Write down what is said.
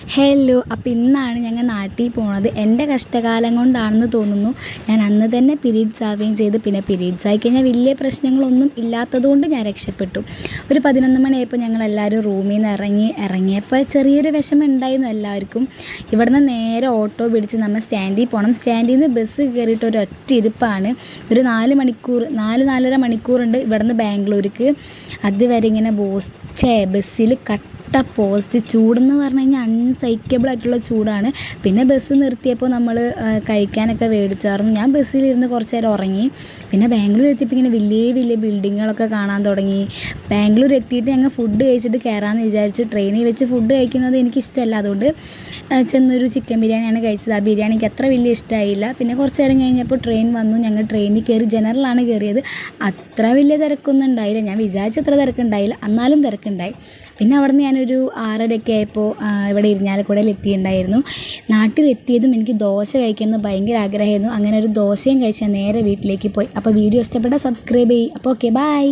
Hello, അപ്പോൾ ഇന്നാണ് ഞങ്ങൾ നാട്ടിൽ പോണത്. എൻ്റെ കഷ്ടകാലം കൊണ്ടാണെന്ന് തോന്നുന്നു. ഞാൻ അന്ന് തന്നെ പീരീഡ്സ് ആവുകയും ചെയ്തു. പിന്നെ പീരീഡ്സ് ആയിക്കഴിഞ്ഞാൽ വലിയ പ്രശ്നങ്ങളൊന്നും ഇല്ലാത്തതുകൊണ്ട് ഞാൻ രക്ഷപ്പെട്ടു. ഒരു 11 മണിയായപ്പോൾ ഞങ്ങളെല്ലാവരും റൂമിൽ നിന്ന് ഇറങ്ങിയപ്പോൾ ചെറിയൊരു വിഷമം ഉണ്ടായിരുന്നു എല്ലാവർക്കും. ഇവിടുന്ന് നേരെ ഓട്ടോ പിടിച്ച് നമ്മൾ സ്റ്റാൻഡിൽ പോകണം. സ്റ്റാൻഡിൽ നിന്ന് ബസ് കയറിയിട്ട് ഒരൊറ്റ ഇരിപ്പാണ്. ഒരു 4-4.5 മണിക്കൂറുണ്ട് ഇവിടുന്ന് ബാംഗ്ലൂർക്ക്. അതുവരെ ഇങ്ങനെ ബസ്സിൽ പോസ്റ്റ് ചൂടെന്ന് പറഞ്ഞു കഴിഞ്ഞാൽ അൺസൈക്കബിൾ ആയിട്ടുള്ള ചൂടാണ്. പിന്നെ ബസ് നിർത്തിയപ്പോൾ നമ്മൾ കഴിക്കാനൊക്കെ മേടിച്ചായിരുന്നു. ഞാൻ ബസ്സിലിരുന്ന് കുറച്ച് നേരം ഉറങ്ങി. പിന്നെ ബാംഗ്ലൂർ എത്തിയപ്പോൾ ഇങ്ങനെ വലിയ വലിയ ബിൽഡിങ്ങുകളൊക്കെ കാണാൻ തുടങ്ങി. ബാംഗ്ലൂർ എത്തിയിട്ട് ഞങ്ങൾ ഫുഡ് കഴിച്ചിട്ട് കയറാമെന്ന് വിചാരിച്ചു. ട്രെയിനിൽ വെച്ച് ഫുഡ് കഴിക്കുന്നത് എനിക്കിഷ്ടമല്ല. അതുകൊണ്ട് ചെന്നൊരു ചിക്കൻ ബിരിയാണിയാണ് കഴിച്ചത്. ആ ബിരിയാണി എനിക്ക് അത്ര വലിയ ഇഷ്ടമായില്ല. പിന്നെ കുറച്ച് നേരം കഴിഞ്ഞപ്പോൾ ട്രെയിൻ വന്നു. ഞങ്ങൾ ട്രെയിനിൽ കയറി. ജനറലാണ് കയറിയത്. അത്ര വലിയ തിരക്കൊന്നും ഉണ്ടായില്ല. ഞാൻ വിചാരിച്ചത്ര തിരക്കുണ്ടായില്ല, എന്നാലും തിരക്കുണ്ടായി. പിന്നെ അവിടെ നിന്ന് ഞാനൊരു 6:30 ആയപ്പോൾ ഇവിടെ ഇരിഞ്ഞാലക്കുടയിൽ എത്തിയിട്ടുണ്ടായിരുന്നു. നാട്ടിലെത്തിയതും എനിക്ക് ദോശ കഴിക്കണമെന്ന് ഭയങ്കര ആഗ്രഹമായിരുന്നു. അങ്ങനെ ഒരു ദോശയും കഴിച്ച് ഞാൻ നേരെ വീട്ടിലേക്ക് പോയി. അപ്പോൾ വീഡിയോ ഇഷ്ടപ്പെട്ടാൽ സബ്സ്ക്രൈബ് ചെയ്യും. അപ്പോൾ ഓക്കെ, ബൈ.